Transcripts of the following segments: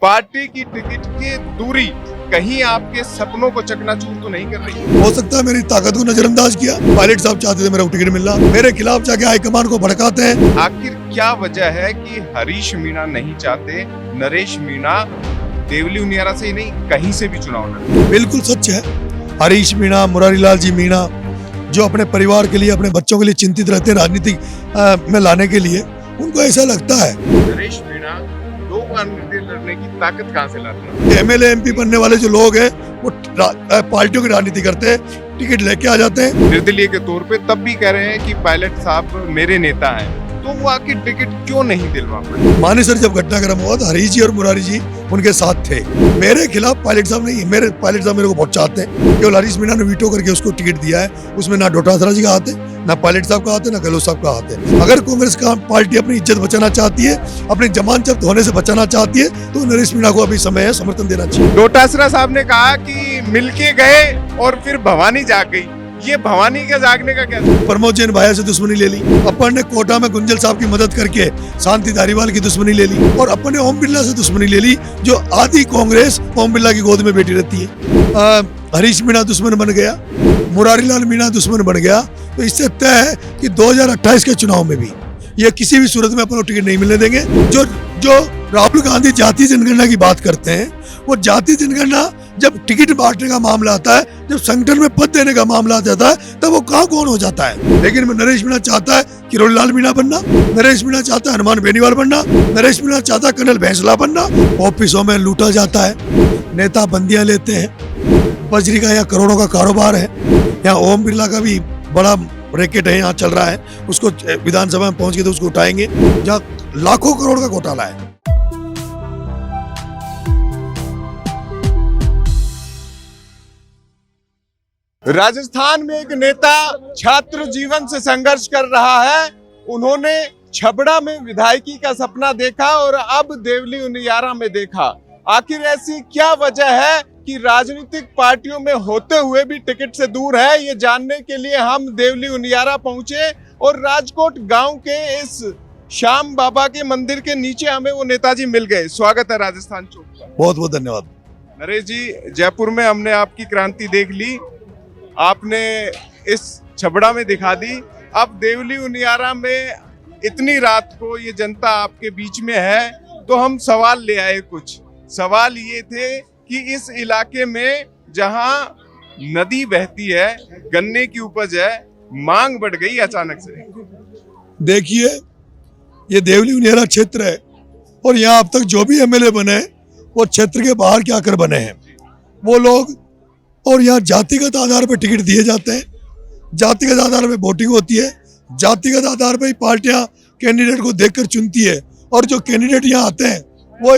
Party की ticket की दूरी कहीं आपके सपनों को चकनाचूर तो नहीं कर रही? हो सकता है मेरी ताकत को नजरअंदाज किया। पायलट साहब चाहते थे मेरा टिकट मिलना, मेरे खिलाफ जाके हाईकमान को भड़काते हैं। आखिर क्या वजह है कि हरीश मीणा नहीं चाहते नरेश मीणा देवली उनियारा से ही नहीं कहीं से भी चुनाव लड़े? बिल्कुल सच है। हरीश मीणा, मुरारी लाल जी मीणा जो अपने परिवार के लिए, अपने बच्चों के लिए चिंतित रहते हैं राजनीति में लाने के लिए, उनको ऐसा लगता है। नरेश मीणा 2 बार निर्दलीय लड़ने की ताकत कहाँ से लाते हैं? एमएलए एमपी बनने वाले जो लोग हैं वो पार्टियों की राजनीति करते हैं, टिकट लेके आ जाते हैं। निर्दलीय के तौर पे तब भी कह रहे हैं कि पायलट साहब मेरे नेता हैं, तो वो आखिर टिकट क्यों नहीं दिलवा पाए? माने सर जब घटनाक्रम हुआ तो हरीश जी और मुरारी जी उनके साथ थे। मेरे खिलाफ पायलट साहब नहीं, मेरे पायलट साहब मेरे को बहुत चाहते हैं। केवल हरीश मीणा ने वीटो करके उसको टिकट दिया है, उसमें ना डोटासरा जी का हाथ है, ना पायलट साहब का हाथ है, ना गहलोत साहब का हाथ है। अगर कांग्रेस का पार्टी अपनी इज्जत बचाना चाहती है, अपनी जमान जब्त होने से बचाना चाहती है, तो नरेश मीणा को अभी समय है समर्थन देना चाहिए। डोटासरा साहब ने कहा कि मिलके गए और फिर भवानी जाग गई। ये भवानी के जागने का क्या? प्रमोद जैन भाया से दुश्मनी ले ली, अपन ने कोटा में गुंजल साहब की मदद करके शांति धारीवाल की दुश्मनी ले ली, और अपन ने ओम बिरला से दुश्मनी ले ली, जो आधी कांग्रेस ओम बिरला की गोद में बैठी रहती है। हरीश मीणा दुश्मन बन गया, मुरारी लाल मीणा दुश्मन बन गया, तो इससे तय है कि 2028 के चुनाव में भी ये किसी भी सूरत में अपन को टिकट नहीं मिलने देंगे। जो राहुल गांधी जाति जनगणना की बात करते हैं, वो जाति जनगणना जब टिकट बांटने का मामला आता है, जब संगठन में पद देने का मामला आता है, तब वो कहाँ कौन हो जाता है। लेकिन नरेश मीणा चाहता है किरोड़ी लाल मीणा बनना, नरेश मीणा चाहता है हनुमान बेनीवाल बनना, नरेश मीणा चाहता है कर्नल भैंसला बनना। ऑफिसों में लूटा जाता है, नेता बंदियां लेते हैं, बजरी का यहाँ करोड़ों का कारोबार है, यहाँ ओम बिरला का भी बड़ा रैकेट है यहाँ चल रहा है, उसको विधानसभा में पहुंच के तो उसको उठाएंगे, जहाँ लाखों करोड़ का घोटाला है। राजस्थान में एक नेता छात्र जीवन से संघर्ष कर रहा है। उन्होंने छबड़ा में विधायकी का सपना देखा और अब देवली उनियारा में देखा। आखिर ऐसी क्या वजह है कि राजनीतिक पार्टियों में होते हुए भी टिकट से दूर है? ये जानने के लिए हम देवली उनियारा पहुंचे और राजकोट गांव के इस श्याम बाबा के मंदिर के नीचे हमें वो नेताजी मिल गए। स्वागत है राजस्थान चौक का। बहुत बहुत धन्यवाद। नरेश जी, जयपुर में हमने आपकी क्रांति देख ली, आपने इस छबड़ा में दिखा दी, अब देवली उनियारा में इतनी रात को ये जनता आपके बीच में है, तो हम सवाल ले आए। कुछ सवाल ये थे कि इस इलाके में जहां नदी बहती है, गन्ने की उपज है, मांग बढ़ गई अचानक से। देखिए, ये देवली उनियारा क्षेत्र है और यहाँ अब तक जो भी एमएलए बने वो क्षेत्र के बाहर के आकर बने हैं वो लोग, और यहाँ जातिगत आधार पर टिकट दिए जाते हैं, जातिगत आधार पर वोटिंग होती है, जातिगत आधार पर ही पार्टियां कैंडिडेट को देखकर चुनती है, और जो कैंडिडेट यहाँ आते हैं वो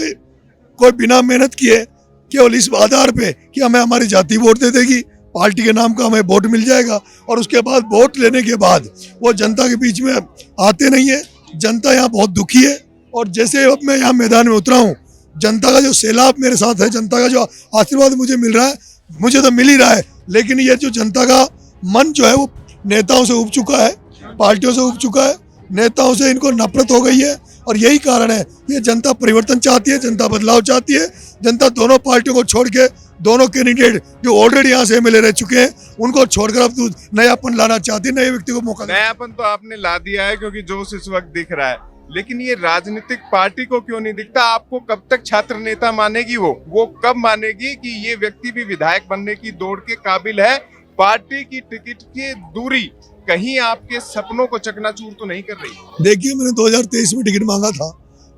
कोई बिना मेहनत किए केवल इस आधार पे कि हमें हमारी जाति वोट दे देगी, पार्टी के नाम का हमें वोट मिल जाएगा, और उसके बाद वोट लेने के बाद वो जनता के बीच में आते नहीं है। जनता यहाँ बहुत दुखी है, और जैसे अब मैं यहाँ मैदान में उतरा हूँ, जनता का जो सैलाब मेरे साथ है, जनता का जो आशीर्वाद मुझे मिल रहा है, मुझे तो मिल ही रहा है, लेकिन ये जो जनता का मन जो है वो नेताओं से उब चुका है, पार्टियों से उब चुका है, नेताओं से इनको नफरत हो गई है, और यही कारण है। ये जनता परिवर्तन चाहती है, जनता बदलाव चाहती है, जनता दोनों पार्टियों को छोड़ के, दोनों कैंडिडेट जो ऑलरेडी यहाँ से एमएलए रह चुके हैं उनको छोड़कर अब नयापन लाना चाहती है, नए व्यक्ति को मौका। नयापन तो आपने ला दिया है क्योंकि जोश इस वक्त दिख रहा है, लेकिन ये राजनीतिक पार्टी को क्यों नहीं दिखता? आपको कब तक छात्र नेता मानेगी? वो कब मानेगी कि ये व्यक्ति भी विधायक बनने की दौड़ के काबिल है? पार्टी की टिकट की दूरी कहीं आपके सपनों को चकनाचूर तो नहीं कर रही? देखिए, मैंने 2023 में टिकट मांगा था,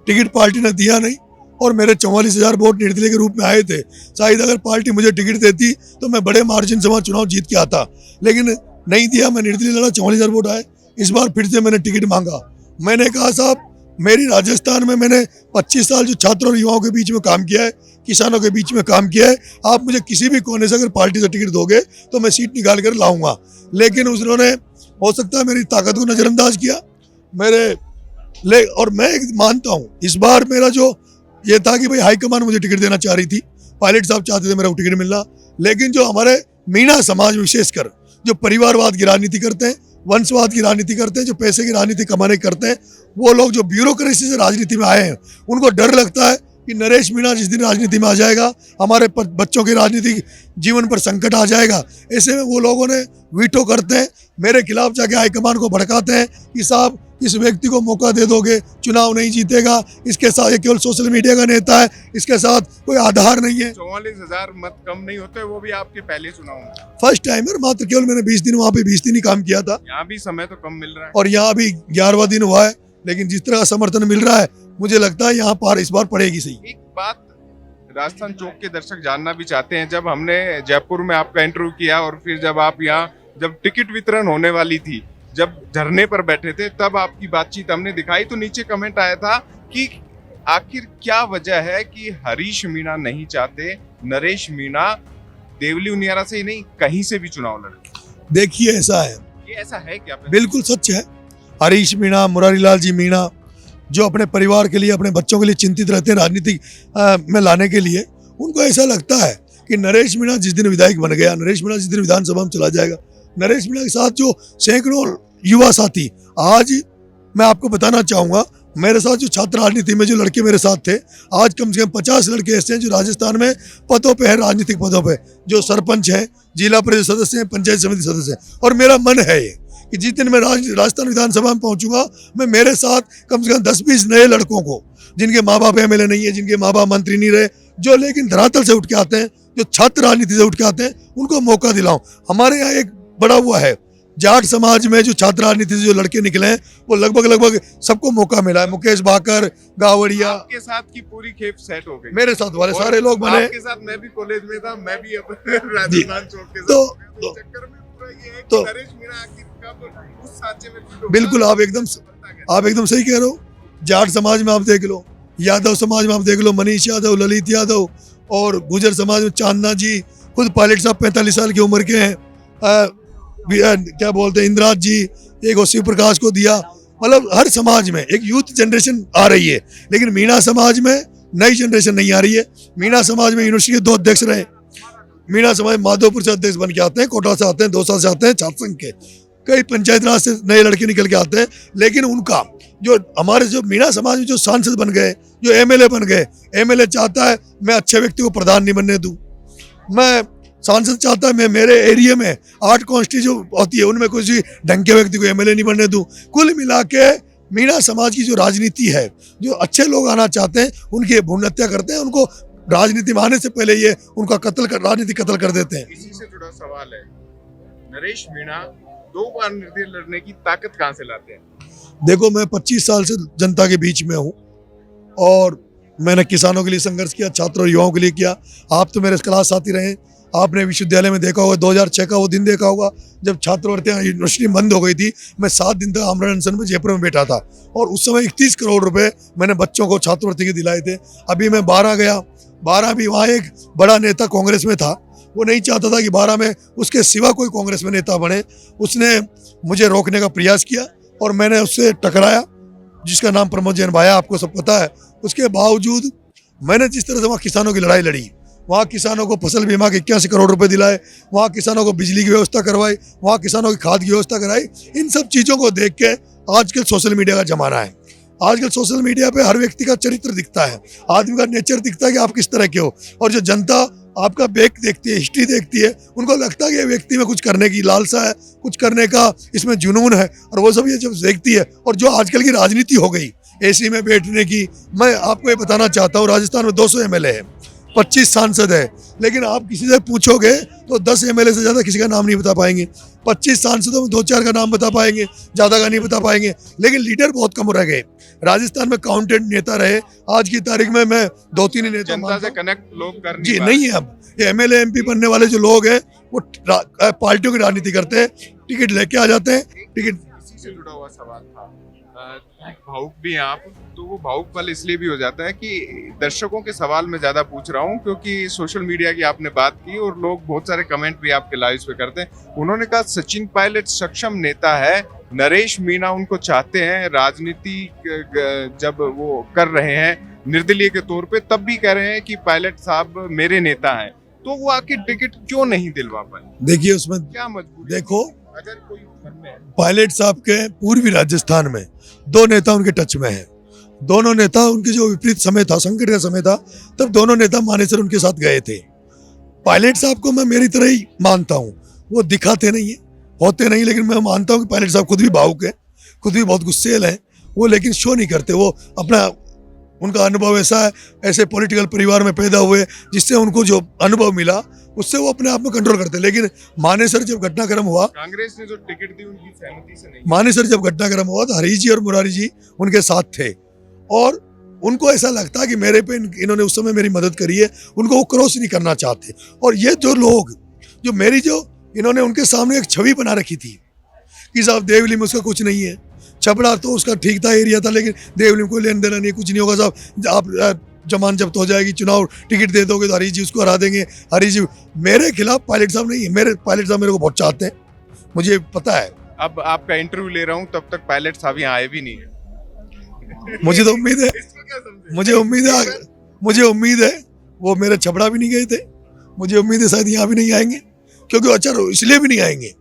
टिकट पार्टी ने दिया नहीं, और मेरे 44,000 वोट निर्दलीय के रूप में आए थे। शायद अगर पार्टी मुझे टिकट देती तो मैं बड़े मार्जिन से वहाँ चुनाव जीत के आता, लेकिन नहीं दिया। मैं निर्दलीय लड़ा, 44,000 वोट आए। इस बार फिर से मैंने टिकट मांगा। मैंने कहा साहब, मेरी राजस्थान में मैंने 25 साल जो छात्रों और युवाओं के बीच में काम किया है, किसानों के बीच में काम किया है, आप मुझे किसी भी कोने से अगर पार्टी से टिकट दोगे तो मैं सीट निकाल कर लाऊंगा। लेकिन उन्होंने हो सकता है मेरी ताकत को नजरअंदाज किया और मैं मानता हूँ इस बार मेरा जो ये था कि भाई हाईकमान मुझे टिकट देना चाह रही थी, पायलट साहब चाहते थे मेरा टिकट मिलना, लेकिन जो हमारे मीणा समाज विशेषकर जो परिवारवाद की राजनीति करते हैं, वंशवाद की राजनीति करते हैं, जो पैसे की राजनीति कमाने करते हैं, वो लोग जो ब्यूरोक्रेसी से राजनीति में आए हैं, उनको डर लगता है कि नरेश मीणा जिस दिन राजनीति में आ जाएगा हमारे बच्चों के राजनीतिक जीवन पर संकट आ जाएगा। ऐसे में वो लोगों ने वीटो करते हैं, मेरे खिलाफ जाके हाईकमान को भड़काते हैं कि साहब इस व्यक्ति को मौका दे दोगे, चुनाव नहीं जीतेगा, इसके साथ ये केवल सोशल मीडिया का नेता है, इसके साथ कोई आधार नहीं है। 44,000 मत कम नहीं होते, वो भी आपके पहले चुनाव में। फर्स्ट टाइम है, मात्र केवल मैंने 20 दिन वहाँ पे 20 दिन ही काम किया था। यहाँ भी समय तो कम मिल रहा है और यहाँ भी 11वां दिन हुआ है, लेकिन जिस तरह का समर्थन मिल रहा है मुझे लगता है यहाँ पार इस बार पड़ेगी सही। एक बात राजस्थान चौक के दर्शक जानना भी चाहते हैं, जब हमने जयपुर में आपका इंटरव्यू किया और फिर जब आप यहाँ जब टिकट वितरण होने वाली थी, जब धरने पर बैठे थे, तब आपकी बातचीत हमने दिखाई तो नीचे कमेंट आया था कि आखिर क्या वजह है कि हरीश मीणा नहीं चाहते नरेश मीणा देवली उनियारा से ही नहीं कहीं से भी चुनाव लड़े। देखिए ऐसा है, ये ऐसा है क्या? बिल्कुल सच है। हरीश मीणा, मुरारीलाल जी मीणा जो अपने परिवार के लिए, अपने बच्चों के लिए चिंतित रहते हैं राजनीति में लाने के लिए, उनको ऐसा लगता है कि नरेश मीणा जिस दिन विधायक बन गया, नरेश मीणा जिस दिन विधानसभा में चला जाएगा, नरेश मीणा के साथ जो सैकड़ों युवा साथी, आज मैं आपको बताना चाहूंगा मेरे साथ जो छात्र राजनीति में जो लड़के मेरे साथ थे, आज कम से कम 50 लड़के ऐसे हैं जो राजस्थान में पदों पे है, राजनीतिक पदों पे, जो सरपंच हैं, जिला परिषद सदस्य हैं, पंचायत समिति सदस्य हैं। और मेरा मन है ये कि जिस दिन मैं राजस्थान विधानसभा में पहुंचूंगा, मैं मेरे साथ कम से कम 10-20 नए लड़कों को, जिनके माँ बाप एमएलए नहीं है, जिनके माँ बाप मंत्री नहीं रहे, जो लेकिन धरातल से उठ के आते हैं, जो छात्र राजनीति से उठ के आते हैं, उनको मौका दिलाऊं। हमारे यहाँ एक बड़ा हुआ है, जाट समाज में जो छात्र राजनीति से जो लड़के निकले हैं, वो लगभग सबको मौका मिला है। मुकेश भाकर, गावड़िया, आपके साथ की पूरी खेप सेट हो गई। मेरे साथ वाले सारे लोग बने। आपके साथ मैं भी कॉलेज में था, मैं भी अपने राजस्थान चौक के तो चक्कर में पूरा ये है कि नरेश मीणा आखिर कब उस सांचे में फिट होगा। बिल्कुल आप एकदम सही कह रहे हो। जाट समाज में आप देख लो, यादव समाज में आप देख लो, मनीष यादव, ललित यादव, और गुजर समाज में चांदना जी, खुद पायलट साहब 45 साल की उम्र के हैं, क्या बोलते हैं इंदिराज जी, एक शिव प्रकाश को दिया। मतलब हर समाज में एक यूथ जनरेशन आ रही है, लेकिन मीणा समाज में नई जनरेशन नहीं आ रही है। मीणा समाज में यूनिवर्सिटी के 2 अध्यक्ष रहे, मीणा समाज माधोपुर से अध्यक्ष बन के आते हैं, कोटा से आते हैं, दौसा से आते हैं, छात्र संघ के, कई पंचायत राज से नए लड़के निकल के आते हैं। लेकिन उनका जो हमारे जो मीणा समाज में जो सांसद बन गए, जो एमएलए बन गए, एमएलए चाहता है मैं अच्छे व्यक्ति को प्रधान नहीं बनने दूं, मैं सांसद चाहता है मैं मेरे एरिया में 8 कॉन्स्टिट्यूंसी जो होती है उनमें किसी ढंग के व्यक्ति को एमएलए नहीं बनने दूं। कुल मिला के मीणा समाज की जो राजनीति है, जो अच्छे लोग आना चाहते हैं उनकी भ्रूण हत्या करते हैं, उनको राजनीति में आने से पहले ये उनका राजनीति कत्ल कर देते हैं। इसी से जुड़ा सवाल है, नरेश मीणा 2 बार निर्दलीय लड़ने की ताकत कहां से लाते हैं? देखो मैं 25 साल से जनता के बीच में हूँ और मैंने किसानों के लिए संघर्ष किया, छात्रों और युवाओं के लिए किया। आप तो मेरे क्लास साथी रहे, आपने विश्वविद्यालय में देखा होगा, 2006 का वो दिन देखा होगा जब छात्रवृत्तियां यूनिवर्सिटी बंद हो गई थी। मैं 7 दिन तक आमरण अनशन में जयपुर में बैठा था और उस समय 31 करोड़ रुपए मैंने बच्चों को छात्रवृत्ति के दिलाए थे। अभी मैं 12 गया, 12 भी वहाँ एक बड़ा नेता कांग्रेस में था, वो नहीं चाहता था कि 12 में उसके सिवा कोई कांग्रेस में नेता बने। उसने मुझे रोकने का प्रयास किया और मैंने उससे टकराया, जिसका नाम प्रमोद जैन भाया, आपको सब पता है। उसके बावजूद मैंने जिस तरह से वहाँ किसानों की लड़ाई लड़ी, वहाँ किसानों को फसल बीमा के 81 करोड़ रुपए दिलाए, वहाँ किसानों को बिजली की व्यवस्था करवाई, वहाँ किसानों की खाद की व्यवस्था कराई। इन सब चीज़ों को देख के आजकल सोशल मीडिया का जमाना है, आजकल सोशल मीडिया पे हर व्यक्ति का चरित्र दिखता है, आदमी का नेचर दिखता है कि आप किस तरह के हो। और जो जनता आपका बैक देखती है, हिस्ट्री देखती है, उनको लगता है कि ये व्यक्ति में कुछ करने की लालसा है, कुछ करने का इसमें जुनून है, और वो सब ये जब देखती है। और जो आजकल की राजनीति हो गई एसी में बैठने की, मैं आपको ये बताना चाहता हूँ, राजस्थान में 200 एमएलए है, 25 सांसद है, लेकिन आप किसी से पूछोगे तो 10 एमएलए से ज़्यादा किसी का नाम नहीं बता पाएंगे। 25 सांसदों में 2-4 का नाम बता पाएंगे, ज़्यादा का नहीं बता पाएंगे। लेकिन लीडर बहुत कम रह गए। राजस्थान में काउंटेड नेता रहे, आज की तारीख में मैं 2-3 नेता जनता से कनेक्ट लोग कर जी नहीं है। अब ये एमएलए एमपी बनने वाले जो लोग हैं वो पार्टियों की राजनीति करते हैं, टिकट लेके आ जाते हैं। टिकट इसी से जुड़ा हुआ सवाल था, भावुक भी हैं आप, तो वो भावुक पल इसलिए भी हो जाता है कि दर्शकों के सवाल में ज्यादा पूछ रहा हूँ, क्योंकि सोशल मीडिया की आपने बात की और लोग बहुत सारे कमेंट भी आपके लाइव पे करते हैं। उन्होंने कहा सचिन पायलट सक्षम नेता है, नरेश मीणा उनको चाहते हैं, राजनीति जब वो कर रहे हैं निर्दलीय के तौर पे, तब भी कह रहे हैं कि पायलट साहब मेरे नेता हैं, तो वो आखिर टिकट क्यों नहीं दिलवा पाए? देखिए उसमें क्या मजबूरी? देखो अगर कोई घर में पायलट साहब के पूर्वी राजस्थान में 2 नेता उनके टच में हैं, दोनों नेता, उनके जो विपरीत समय था, संकट का समय था, तब दोनों नेता मानेसर उनके साथ गए थे। पायलट साहब को मैं मेरी तरह ही मानता हूँ, वो दिखाते नहीं है, होते नहीं, लेकिन मैं मानता हूँ कि पायलट साहब खुद भी भावुक है, खुद भी बहुत गुस्सेल है वो, लेकिन शो नहीं करते। वो अपना, उनका अनुभव ऐसा है, ऐसे पॉलिटिकल परिवार में पैदा हुए जिससे उनको जो अनुभव मिला उससे वो अपने आप में कंट्रोल करते। लेकिन मानेसर जब घटनाक्रम हुआ, कांग्रेस ने जो टिकट दी उनकी सहमति से नहीं। मानेसर जब घटनाक्रम हुआ तो हरीश जी और मुरारी जी उनके साथ थे, और उनको ऐसा लगता कि मेरे पे इन्होंने उस समय मेरी मदद करी है, उनको वो क्रॉस नहीं करना चाहते। और ये जो लोग जो मेरी जो इन्होंने उनके सामने एक छवि बना रखी थी कि साहब देवली में उसका कुछ नहीं है, छबड़ा तो उसका ठीक था, एरिया था, लेकिन देवली में कोई लेन देना नहीं, कुछ नहीं होगा साहब, आप जमान जब्त हो जाएगी, चुनाव टिकट दे दोगे तो हरीश जी उसको हरा देंगे। हरीश जी मेरे खिलाफ पायलट साहब नहीं है, मेरे पायलट साहब मेरे को बहुत चाहते हैं, मुझे पता है। अब आपका इंटरव्यू ले रहा हूँ, तब तक पायलट साहब यहाँ आए भी नहीं है। मुझे तो उम्मीद है, इसको क्या समझे? मुझे उम्मीद है वो मेरे छबड़ा भी नहीं गए थे, मुझे उम्मीद है शायद यहाँ भी नहीं आएंगे, क्योंकि अच्छा इसलिए भी नहीं आएंगे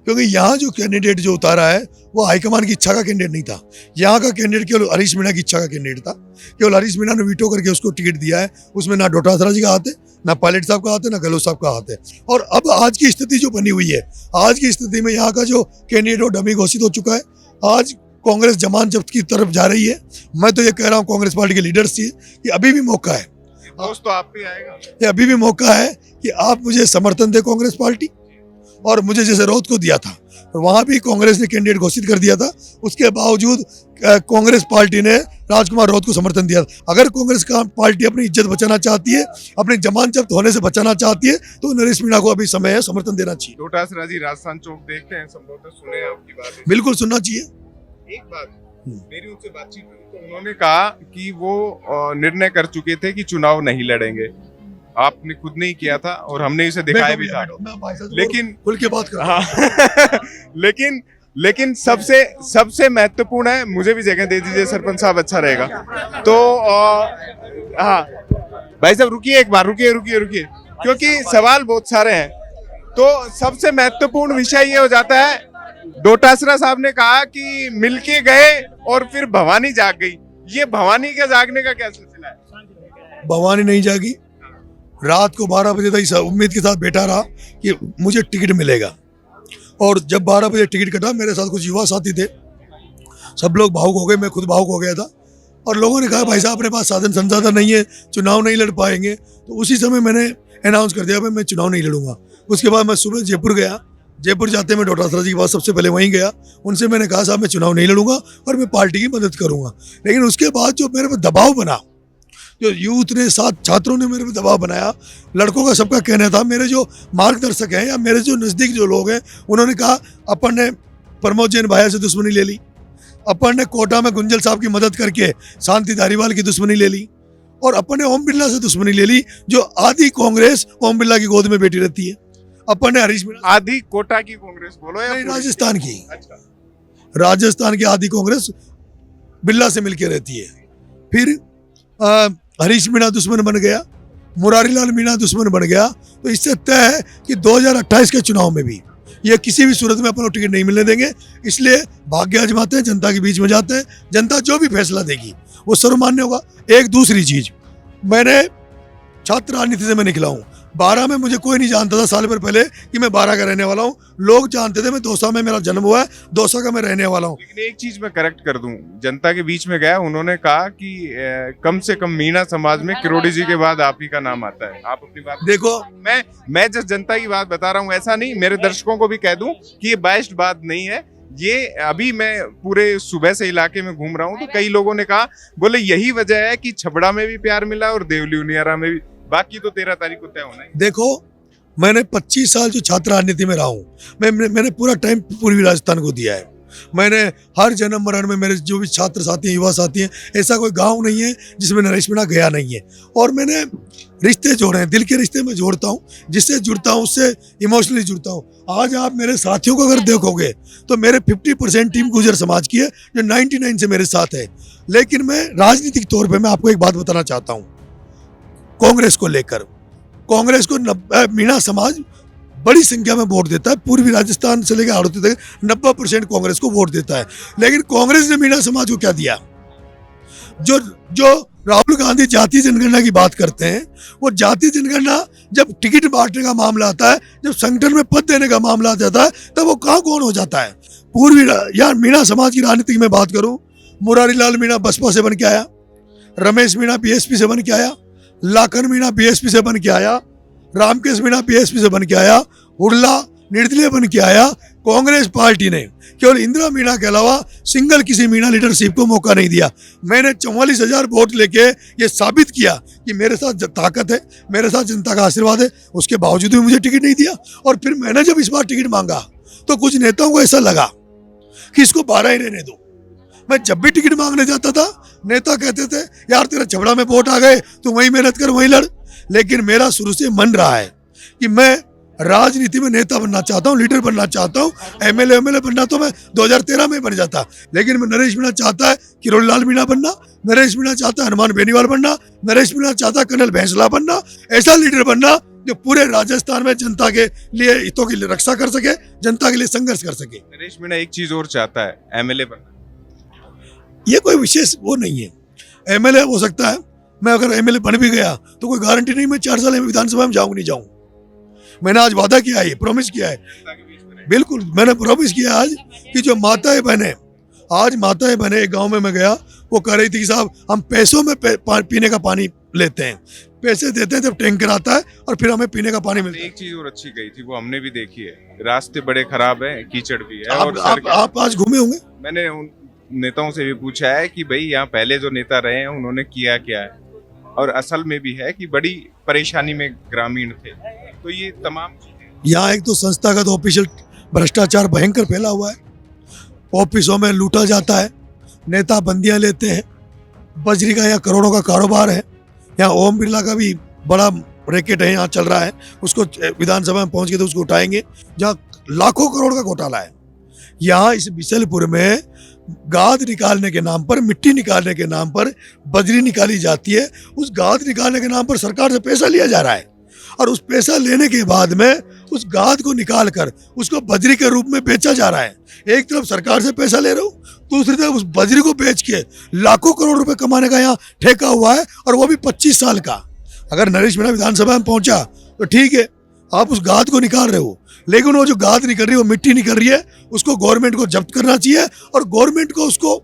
क्योंकि यहाँ जो कैंडिडेट जो उतारा है वो हाईकमान की इच्छा का कैंडिडेट नहीं था। यहाँ का कैंडिडेट केवल हरीश मीणा की इच्छा का कैंडिडेट था, केवल हरीश मीणा ने वीटो करके उसको टिकट दिया है। उसमें ना डोटासरा जी का हाथ है, ना पायलट साहब का हाथ है, ना गहलोत साहब का हाथ है। और अब आज की स्थिति जो बनी हुई है, आज की स्थिति में यहाँ का जो कैंडिडेट वो डमी घोषित हो चुका है। आज कांग्रेस जमान जब्त की तरफ जा रही है। मैं तो ये कह रहा हूँ कांग्रेस पार्टी के लीडर्स से कि अभी भी मौका है, दोस्त तो आप पे आएगा, ये अभी भी मौका है कि आप मुझे समर्थन दे कांग्रेस पार्टी। और मुझे जैसे रौत को दिया था, वहां भी कांग्रेस ने कैंडिडेट घोषित कर दिया था, उसके बावजूद कांग्रेस पार्टी ने राजकुमार रौत को समर्थन दिया। अगर कांग्रेस का पार्टी अपनी इज्जत बचाना चाहती है, अपनी जमान जब्त होने से बचाना चाहती है, तो नरेश मीणा को अभी समय है समर्थन देना चाहिए। डोटासरा जी राजस्थान चौक देखते हैं, संभवतः सुने आपकी बात। बिल्कुल सुनना चाहिए। एक बात मेरी उनसे बातचीत हुई तो उन्होंने कहा कि वो निर्णय कर चुके थे कि चुनाव नहीं लड़ेंगे। आपने खुद नहीं किया था और हमने इसे दिखाया भी था, लेकिन खुल के बात कर। हाँ लेकिन सबसे महत्वपूर्ण है, मुझे भी जगह दे दीजिए सरपंच साहब, अच्छा रहेगा। तो हाँ भाई साहब रुकिए एक बार, रुकिए क्योंकि सवाल बहुत सारे हैं। तो सबसे महत्वपूर्ण विषय ये हो जाता है, डोटासरा साहब ने कहा कि मिलके गए और फिर भवानी जाग गई। ये भवानी के जागने का क्या सिलसिला है? भवानी नहीं जागी, रात को 12 बजे तक उम्मीद के साथ बैठा रहा कि मुझे टिकट मिलेगा। और जब 12 बजे टिकट कटा, मेरे साथ कुछ युवा साथी थे, सब लोग भावुक हो गए, मैं खुद भावुक हो गया था। और लोगों ने कहा भाई साहब अपने पास साधन संसाधन नहीं है, चुनाव नहीं लड़ पाएंगे। तो उसी समय मैंने अनाउंस कर दिया भाई मैं चुनाव नहीं लड़ूंगा। उसके बाद मैं सुबह जयपुर गया, जयपुर जाते मैं डोटासरा जी के पास सबसे पहले वहीं गया, उनसे मैंने कहा साहब मैं चुनाव नहीं लड़ूंगा और मैं पार्टी की मदद करूंगा। लेकिन उसके बाद जो मेरे पर दबाव बना, जो यूथ ने, साथ छात्रों ने मेरे पे दबाव बनाया, लड़कों का सबका कहना था, मेरे जो मार्गदर्शक हैं या मेरे जो नज़दीक जो लोग हैं, उन्होंने कहा अपन ने प्रमोद जैन भाया से दुश्मनी ले ली, अपन ने कोटा में गुंजल साहब की मदद करके शांति धारीवाल की दुश्मनी ले ली, और अपन ने ओम बिरला से दुश्मनी ले ली, जो आधी कांग्रेस ओम बिरला की गोद में बैठी रहती है। अपन ने हरीश मीणा, आधी कोटा की कांग्रेस बोलो या राजस्थान की, अच्छा, राजस्थान की आधी कांग्रेस बिरला से मिलकर रहती है। फिर हरीश मीणा दुश्मन बन गया, मुरारी लाल मीणा दुश्मन बन गया। तो इससे तय है कि 2028 के चुनाव में भी ये किसी भी सूरत में अपन को टिकट नहीं मिलने देंगे। इसलिए भाग्य आजमाते हैं, जनता के बीच में जाते हैं, जनता जो भी फैसला देगी वो सर्वमान्य होगा। एक दूसरी चीज, मैंने छात्र राजनीति से मैं निकला हूँ। 12 में मुझे कोई नहीं जानता था साल भर पहले कि मैं 12 का रहने वाला हूँ। लोग जानते थे मैं दौसा में मेरा जन्म हुआ है, दौसा का मैं रहने वाला हूँ। लेकिन एक चीज मैं करेक्ट कर दूं, जनता के बीच में गया, उन्होंने कहा कि कम से कम मीणा समाज में किरोड़ी जी के बाद आप ही का नाम आता है। आप अपनी बात देखो, मैं जिस जनता की बात बता रहा हूँ, ऐसा नहीं, मेरे दर्शकों को भी कह दूं कि ये बाइस्ड बात नहीं है। ये अभी मैं पूरे सुबह से इलाके में घूम रहा हूँ, तो कई लोगों ने कहा, बोले यही वजह है कि छबड़ा में भी प्यार मिला और देवली उनियारा में भी, बाकी तो 13 तारीख को तय होना है। देखो, मैंने 25 साल जो छात्र राजनीति में रहा हूँ, मैंने पूरा टाइम पूर्वी राजस्थान को दिया है। मैंने हर जन्म मरण में मेरे जो भी छात्र साथी हैं, युवा साथी हैं, ऐसा कोई गांव नहीं है जिसमें नरेश मीणा गया नहीं है। और मैंने रिश्ते जोड़े हैं, दिल के रिश्ते में जोड़ता हूँ, जिससे जुड़ता हूँ उससे इमोशनली जुड़ता हूँ। आज आप मेरे साथियों को अगर देखोगे तो मेरे 50% टीम गुर्जर समाज की है, जो 99 से मेरे साथ है। लेकिन मैं राजनीतिक तौर पर मैं आपको एक बात बताना चाहता हूँ, कांग्रेस को लेकर, कांग्रेस को मीणा समाज बड़ी संख्या में वोट देता है। पूर्वी राजस्थान से लेकर हाड़ौती तक 90% कांग्रेस को वोट देता है। लेकिन कांग्रेस ने मीणा समाज को क्या दिया? जो जो राहुल गांधी जातीय जनगणना की बात करते हैं, वो जातीय जनगणना जब टिकट बांटने का मामला आता है, जब संगठन में पद देने का मामला आ जाता है, तब वो कहाँ कौन हो जाता है। पूर्वी यार मीणा समाज की राजनीति की मैं बात करूं, मुरारी लाल मीणा बसपा से बन के आया, रमेश मीणा बीएसपी से बन के आया, लाखन मीणा बीएसपी से बन के आया, रामकेश मीणा बीएसपी से बन के आया, उर्ला निर्दलीय बन के आया। कांग्रेस पार्टी ने केवल इंदिरा मीणा के अलावा सिंगल किसी मीणा लीडरशिप को मौका नहीं दिया। मैंने 44,000 वोट लेके ये साबित किया कि मेरे साथ ताकत है, मेरे साथ जनता का आशीर्वाद है। उसके बावजूद भी मुझे टिकट नहीं दिया। और फिर मैंने जब इस बार टिकट मांगा तो कुछ नेताओं को ऐसा लगा कि इसको 12 ही रहने दो। मैं जब भी टिकट मांगने जाता था, नेता कहते थे यार तेरा छबड़ा में वोट आ गए, तू वहीं मेहनत कर, वहीं लड़। लेकिन मेरा शुरू से मन रहा है कि मैं राजनीति में नेता बनना चाहता हूँ, लीडर बनना चाहता हूँ। एमएलए बनना तो मैं 2013 में बन जाता, लेकिन मैं नरेश मीणा चाहता है किरोड़ी लाल मीणा बनना, नरेश मीणा चाहता है हनुमान बेनीवाल बनना, नरेश मीणा चाहता है कर्नल भैंसला बनना। ऐसा लीडर बनना जो पूरे राजस्थान में जनता के लिए हितों की रक्षा कर सके, जनता के लिए संघर्ष कर सके। नरेश मीणा एक चीज और चाहता है, एमएलए बनना। ये कोई विशेष वो नहीं है, एमएलए हो सकता है। मैं अगर एमएलए बन भी गया तो कोई गारंटी नहीं मैं 4 साल विधानसभा में जाऊँ नहीं जाऊँ। मैंने आज वादा किया है, प्रॉमिस किया है, बिल्कुल मैंने प्रॉमिस किया आज कि जो माताएं बहने, आज माताएं बहने एक गांव में मैं गया, वो कह रही थी कि साहब हम पैसों में पीने का पानी लेते हैं, पैसे देते हैं जब टैंकर आता है और फिर हमें पीने का पानी मिलता है। एक चीज और अच्छी गई थी, वो हमने भी देखी है, रास्ते बड़े खराब है, कीचड़ भी है। और आप आज घूमे होंगे। मैंने उन नेताओं से भी पूछा है कि भाई यहाँ पहले जो नेता रहे हैं उन्होंने किया क्या है, और असल में भी है कि बड़ी परेशानी में ग्रामीण थे। तो ये तमाम चीजें, यहाँ एक तो संस्थागत ऑफिशियल भ्रष्टाचार भयंकर फैला हुआ है, ऑफिसों में लूटा जाता है, नेता बंदियां लेते हैं, बजरी का यहाँ करोड़ों का कारोबार है। यहाँ ओम बिरला का भी बड़ा रैकेट है, यहाँ चल रहा है, उसको विधानसभा में पहुंच के तो उसको उठाएंगे, जहाँ लाखों करोड़ का घोटाला है। यहाँ इस बिशलपुर में गाद निकालने के नाम पर, मिट्टी निकालने के नाम पर बजरी निकाली जाती है। उस गाद निकालने के नाम पर सरकार से पैसा लिया जा रहा है, और उस पैसा लेने के बाद में उस गाद को निकाल कर उसको बजरी के रूप में बेचा जा रहा है। एक तरफ सरकार से पैसा ले रहे हो, दूसरी तरफ उस बजरी को बेच के लाखों करोड़ रुपए कमाने का यहाँ ठेका हुआ है, और वो भी 25 साल का। अगर नरेश मीणा विधानसभा में पहुंचा तो ठीक है, आप उस गाद को निकाल रहे हो, लेकिन वो जो गाद निकल रही है, वो मिट्टी निकल रही है, उसको गवर्नमेंट को जब्त करना चाहिए और गवर्नमेंट को उसको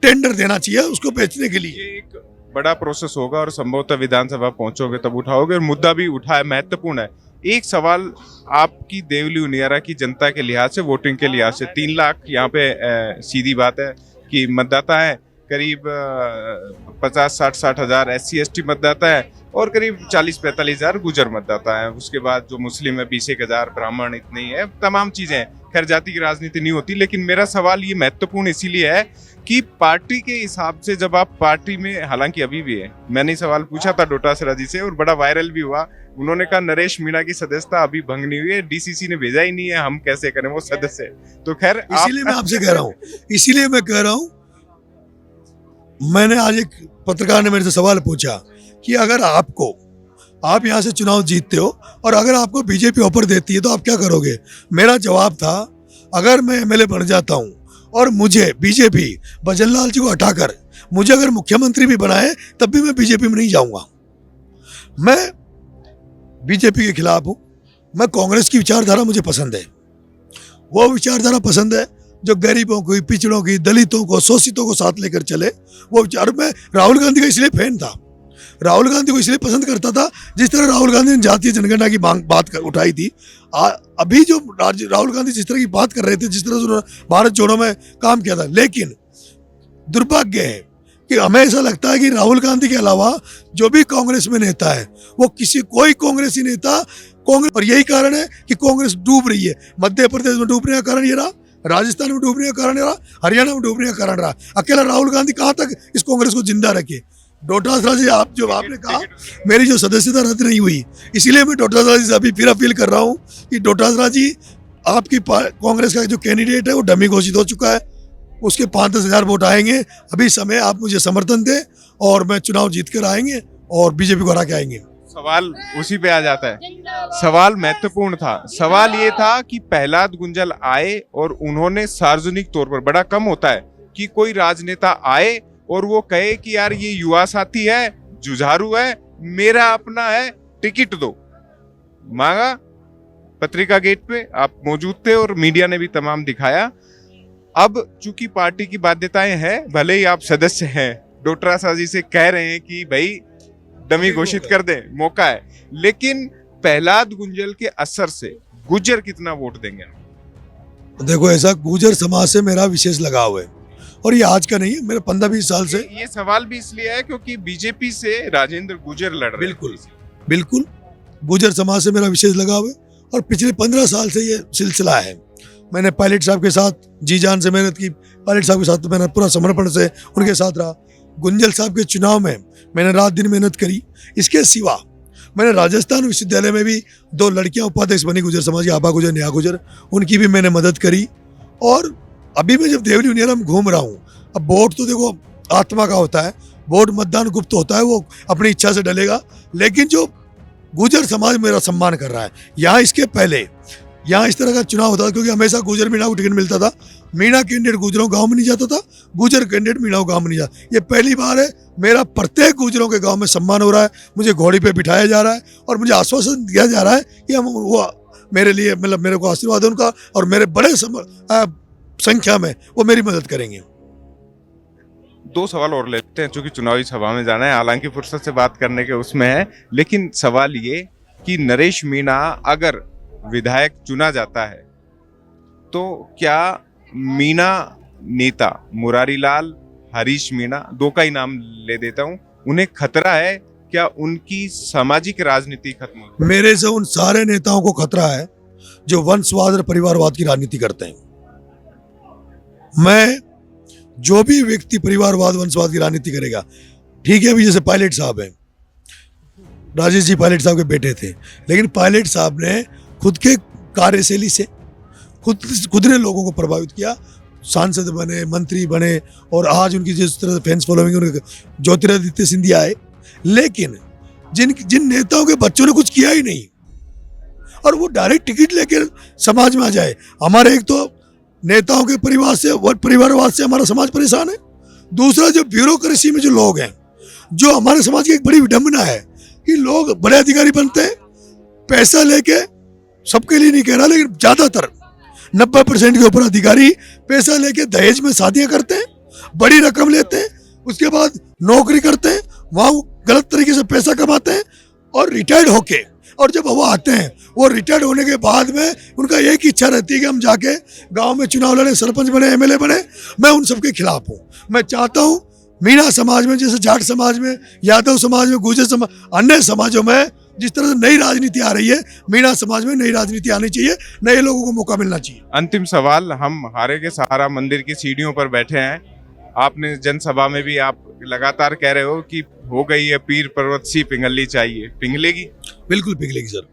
टेंडर देना चाहिए उसको बेचने के लिए। ये एक बड़ा प्रोसेस होगा और संभवतः विधानसभा पहुंचोगे तब उठाओगे, और मुद्दा भी उठा है, महत्वपूर्ण है। एक सवाल आपकी देवली उनियारा की जनता के लिहाज से, वोटिंग के लिहाज से, 3 लाख यहाँ पे सीधी बात है कि मतदाता है, करीब 50-60 हजार SC ST मतदाता है, और करीब 40-45 हजार गुजर मतदाता है। उसके बाद जो मुस्लिम है 20 हजार, ब्राह्मण इतने ही है, तमाम चीजें। खैर जाति की राजनीति नहीं होती, लेकिन मेरा सवाल ये महत्वपूर्ण इसीलिए है कि पार्टी के हिसाब से जब आप पार्टी में, हालांकि अभी भी है, मैंने सवाल पूछा था डोटासरा जी से और बड़ा वायरल भी हुआ, उन्होंने कहा नरेश मीणा की सदस्यता अभी भंग नहीं हुई है, DCC ने भेजा ही नहीं है, हम कैसे करें, वो सदस्य है। तो खैर इसीलिए मैं आपसे कह रहा हूँ, इसीलिए मैं कह रहा हूँ, मैंने आज एक पत्रकार ने मेरे से सवाल पूछा कि अगर आप यहाँ से चुनाव जीतते हो और अगर आपको बीजेपी ऑफर देती है तो आप क्या करोगे। मेरा जवाब था, अगर मैं एमएलए बन जाता हूँ और मुझे बीजेपी भजनलाल जी को हटाकर मुझे अगर मुख्यमंत्री भी बनाए तब भी मैं बीजेपी में नहीं जाऊंगा। मैं बीजेपी के खिलाफ हूँ। मैं कांग्रेस की विचारधारा मुझे पसंद है, वो विचारधारा पसंद है जो गरीबों की, पिछड़ों की, दलितों को, शोषितों को साथ लेकर चले, वो विचार। मैं राहुल गांधी का इसलिए फैन था, राहुल गांधी को इसलिए पसंद करता था, जिस तरह राहुल गांधी ने जातीय जनगणना की बात उठाई थी। अभी जो राहुल गांधी जिस तरह की बात कर रहे थे, जिस तरह से भारत जोड़ो में काम किया था, लेकिन दुर्भाग्य है कि हमें ऐसा लगता है कि राहुल गांधी के अलावा जो भी कांग्रेस में नेता है, वो कोई कांग्रेसी नेता कांग्रेस, और यही कारण है कि कांग्रेस डूब रही है। मध्य प्रदेश में डूबने का कारण ये रहा, राजस्थान में डूबने का कारण रहा, हरियाणा में डूबने का कारण रहा। अकेला राहुल गांधी कहाँ तक इस कांग्रेस को जिंदा रखे। डोटासरा जी, आपने कहा मेरी जो सदस्यता रद्द नहीं हुई, इसीलिए मैं डोटासरा जी से अभी फिर अपील कर रहा हूँ कि डोटासरा जी, आपकी कांग्रेस का जो कैंडिडेट है वो डमी घोषित हो चुका है, उसके 5-10 हजार वोट आएंगे। अभी समय, आप मुझे समर्थन दें और मैं चुनाव जीत कर आएंगे और बीजेपी को हरा के आएंगे। सवाल उसी पे आ जाता है, सवाल महत्वपूर्ण था। सवाल ये था कि प्रहलाद गुंजल आए और उन्होंने सार्वजनिक तौर पर, बड़ा कम होता है कि कोई राजनेता आए और वो कहे कि यार ये युवा साथी है, जुझारू है, मेरा अपना है, टिकट दो। मांगा, पत्रिका गेट पे आप मौजूद थे और मीडिया ने भी तमाम दिखाया। अब चूंकि पार्टी की बाध्यताएं हैं, भले ही आप सदस्य हैं, डोटरा साजी से कह रहे हैं कि भाई डमी घोषित कर दें, मौका है, लेकिन प्रहलाद गुंजल के असर से गुज्जर कितना वोट देंगे? देखो, ऐसा गुर्जर समाज से मेरा विशेष लगाव है और ये आज का नहीं है, मेरे 15-20 साल से। ये सवाल भी इसलिए है क्योंकि बीजेपी से राजेंद्र गुज्जर लड़ रहे हैं। बिल्कुल गुर्जर समाज से मेरा विशेष लगाव है और पिछले 15 साल से ये सिलसिला है। मैंने पायलट साहब के साथ जी जान से मेहनत की, पायलट साहब के साथ तो मैंने पूरा समर्पण से उनके साथ रहा। गुंजल साहब के चुनाव में मैंने रात दिन मेहनत करी। इसके सिवा मैंने राजस्थान विश्वविद्यालय में भी 2 लड़कियां उपाध्यक्ष बनी गुजर समाज की, आबा गुजर, नेहा गुजर, उनकी भी मैंने मदद करी। और अभी मैं जब देवली उनियारा में घूम रहा हूँ, अब वोट तो देखो आत्मा का होता है, वोट मतदान गुप्त होता है, वो अपनी इच्छा से डलेगा, लेकिन जो गुजर समाज मेरा सम्मान कर रहा है। यहाँ इसके पहले यहाँ इस तरह का चुनाव होता था क्योंकि हमेशा गुजर मीणा को टिकट मिलता था। मीणा कैंडिडेट गुजरों गांव में नहीं जाता था, गुजर कैंडिडेट मीणा गांव में नहीं जाता। ये पहली बार है मेरा प्रत्येक गुजरों के गांव में सम्मान हो रहा है, मुझे घोड़ी पे बिठाया जा रहा है और मुझे आश्वासन दिया जा रहा है कि हम वो मेरे लिए, मतलब मेरे को आशीर्वाद है उनका और मेरे बड़े संख्या में वो मेरी मदद करेंगे। 2 सवाल और लेते हैं, चूंकि चुनावी सभा में जाना है, हालांकि फुर्सत से बात करने के उसमें है, लेकिन सवाल ये कि नरेश मीणा अगर विधायक चुना जाता है तो क्या मीणा नेता मुरारी लाल, हरीश मीणा, 2 का ही नाम ले देता हूं, उन्हें खतरा है? क्या उनकी सामाजिक राजनीति खत्म हो? मेरे से उन सारे नेताओं को खतरा है जो वंशवाद और परिवारवाद की राजनीति करते हैं। मैं जो भी व्यक्ति परिवारवाद वंशवाद की राजनीति करेगा, ठीक है, अभी जैसे पायलट साहब हैं, राजेश जी पायलट साहब के बेटे थे, लेकिन पायलट साहब ने खुद के कार्यशैली से खुद ने लोगों को प्रभावित किया, सांसद बने, मंत्री बने और आज उनकी जिस तरह से फैंस फॉलोइंग, ज्योतिरादित्य सिंधिया आए, लेकिन जिन नेताओं के बच्चों ने कुछ किया ही नहीं और वो डायरेक्ट टिकट लेकर समाज में आ जाए। हमारे एक तो नेताओं के परिवारवाद से हमारा समाज परेशान है, दूसरा जो ब्यूरोक्रेसी में जो लोग हैं, जो हमारे समाज की एक बड़ी विडंबना है कि लोग बड़े अधिकारी बनते हैं, पैसा लेके, सबके लिए नहीं कह रहा लेकिन ज्यादातर 90% के ऊपर अधिकारी पैसा लेके दहेज में शादियां करते हैं, बड़ी रकम लेते हैं, उसके बाद नौकरी करते हैं, वहां गलत तरीके से पैसा कमाते हैं और रिटायर्ड होके, और जब वो आते हैं, वो रिटायर्ड होने के बाद में उनका एक ही इच्छा रहती है कि हम जाके गांव में चुनाव लड़े, सरपंच बने, एमएलए बने। मैं उन सबके खिलाफ हूँ। मैं चाहता हूँ मीणा समाज में, जैसे जाट समाज में, यादव समाज में, गुर्जर समाज, अन्य समाजों में जिस तरह से नई राजनीति आ रही है, मीणा समाज में नई राजनीति आनी चाहिए, नए लोगों को मौका मिलना चाहिए। अंतिम सवाल, हम हारे के सहारा मंदिर की सीढ़ियों पर बैठे हैं, आपने जनसभा में भी आप लगातार कह रहे हो कि हो गई है पीर पर्वत सी पिघलनी चाहिए, पिघलेगी? बिल्कुल पिघलेगी सर,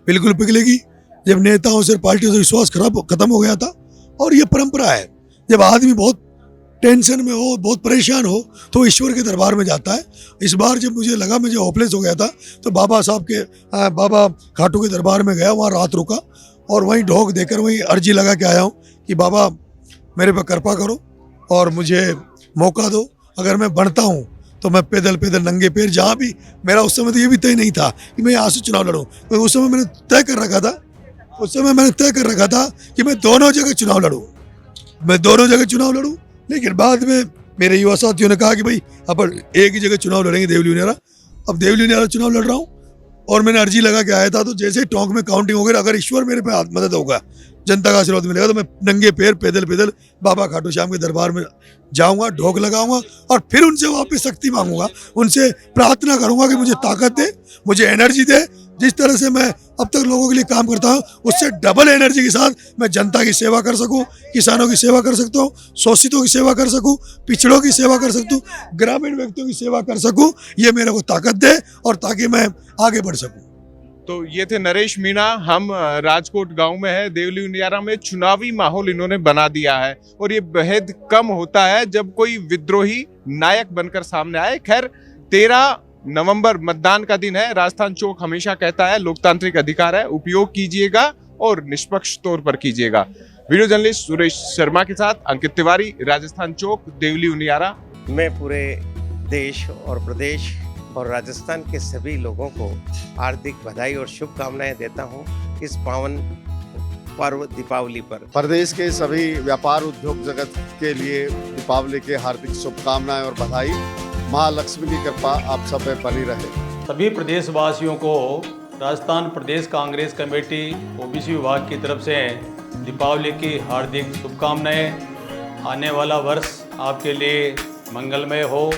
बिल्कुल पिघलेगी। जब नेताओं से, पार्टियों से विश्वास खत्म हो गया था, और ये परंपरा है, जब आदमी बहुत टेंशन में हो, बहुत परेशान हो, तो ईश्वर के दरबार में जाता है। इस बार जब मुझे लगा मुझे होपलेस हो गया था, तो बाबा साहब के, बाबा खाटू के दरबार में गया, वहाँ रात रुका और वहीं ढोक देकर वहीं अर्जी लगा के आया हूँ कि बाबा मेरे पर कृपा करो और मुझे मौका दो। अगर मैं बनता हूँ तो मैं पैदल नंगे पैर, जहाँ भी मेरा उस समय तो ये भी तय नहीं था कि मैं यहाँ से चुनाव लड़ूँ, तो उस समय मैंने तय कर रखा था कि मैं दोनों जगह चुनाव लड़ूँ, लेकिन बाद में मेरे युवा साथियों ने कहा कि भाई अपन एक ही जगह चुनाव लड़ेंगे, देवली उनियारा। अब देवली उनियारा चुनाव लड़ रहा हूँ और मैंने अर्जी लगा के आया था, तो जैसे टोंक में काउंटिंग हो गई, अगर ईश्वर मेरे पे मदद होगा, जनता का आशीर्वाद मिलेगा, तो मैं नंगे पैर पैदल बाबा खाटू श्याम के दरबार में जाऊंगा, ढोक लगाऊंगा और फिर उनसे वापस शक्ति मांगूंगा, उनसे प्रार्थना करूंगा कि मुझे ताकत दे, मुझे एनर्जी दे। जिस तरह से मैं अब तक लोगों के लिए काम करता हूं, उससे डबल एनर्जी के साथ मैं जनता की सेवा कर सकूं, किसानों की सेवा कर सकता हूं, शोषितों की सेवा कर सकूं, पिछड़ों की सेवा कर सकूं, ग्रामीण व्यक्तियों की सेवा कर सकूं। ये मेरे को ताकत दे और ताकि मैं आगे बढ़ सकूं। तो ये थे नरेश मीणा। हम राजकोट गांव में है, देवली उनियारा में चुनावी माहौल इन्होंने बना दिया है और ये बेहद कम होता है जब कोई विद्रोही नायक बनकर सामने आए। खैर 13 नवंबर मतदान का दिन है। राजस्थान चौक हमेशा कहता है लोकतांत्रिक अधिकार है, उपयोग कीजिएगा और निष्पक्ष तौर पर कीजिएगा। वीडियो जर्नलिस्ट सुरेश शर्मा के साथ अंकित तिवारी, राजस्थान चौक, देवली उनियारा। मैं पूरे देश और प्रदेश और राजस्थान के सभी लोगों को हार्दिक बधाई और शुभकामनाएं देता हूं इस पावन पर्व दीपावली पर। प्रदेश के सभी व्यापार उद्योग जगत के लिए दीपावली के हार्दिक शुभकामनाएं और बधाई। महालक्ष्मी की कृपा आप सब पे बनी रहे। सभी प्रदेशवासियों को राजस्थान प्रदेश कांग्रेस कमेटी ओबीसी विभाग की तरफ से दीपावली की हार्दिक शुभकामनाएं। आने वाला वर्ष आपके लिए मंगलमय हो।